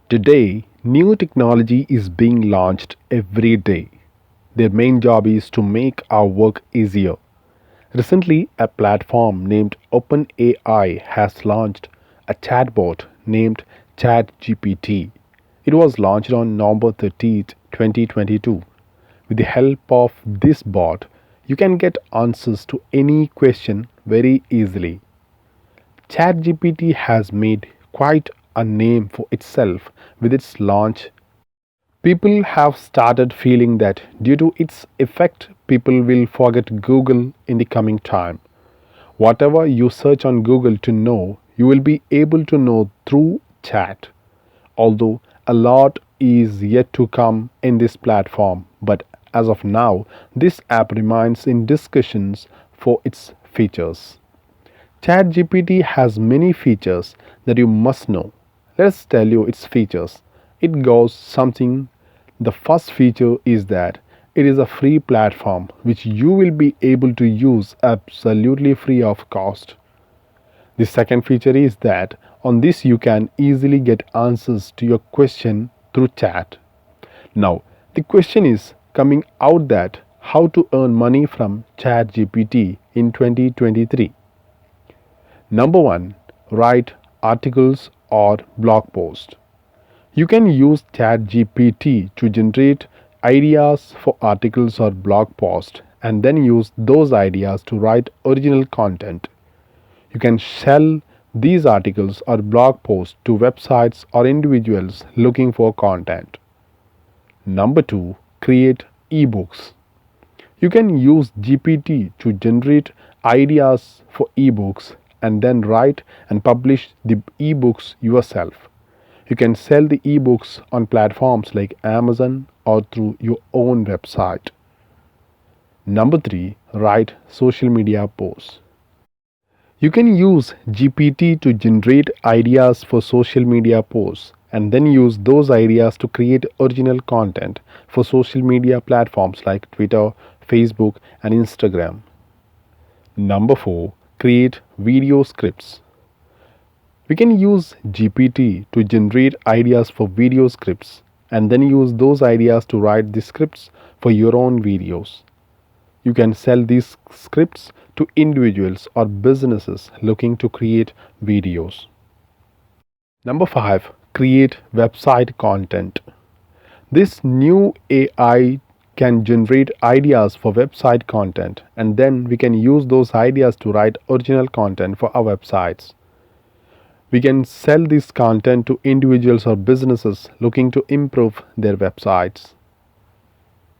Today, new technology is being launched every day. Their main job is to make our work easier. Recently, a platform named openai has launched a chatbot named Chat GPT. It was launched on November 30th, 2022. With the help of this bot, you can get answers to any question very easily. ChatGPT has made quite a name for itself with its launch. People have started feeling that due to its effect, people will forget Google in the coming time. Whatever you search on Google to know, you will be able to know through chat. Although a lot is yet to come in this platform, but as of now, this app remains in discussions for its features. ChatGPT has many features that you must know. Let's tell you its features. It goes something. The first feature is that it is a free platform which you will be able to use absolutely free of cost. The second feature is that on this you can easily get answers to your question through chat. Now, the question is coming out that how to earn money from ChatGPT in 2023. Number 1, write articles or blog posts. You can use ChatGPT to generate ideas for articles or blog posts and then use those ideas to write original content. You can sell these articles or blog posts to websites or individuals looking for content. Number 2, create ebooks. You can use GPT to generate ideas for ebooks and then write and publish the ebooks yourself. You can sell the ebooks on platforms like Amazon or through your own website. Number 3, write social media posts. You can use GPT to generate ideas for social media posts and then use those ideas to create original content for social media platforms like Twitter, Facebook, and Instagram. Number 4, create video scripts. We can use GPT to generate ideas for video scripts and then use those ideas to write the scripts for your own videos. You can sell these scripts to individuals or businesses looking to create videos. Number 5, create website content. This new AI can generate ideas for website content and then we can use those ideas to write original content for our websites. We can sell this content to individuals or businesses looking to improve their websites.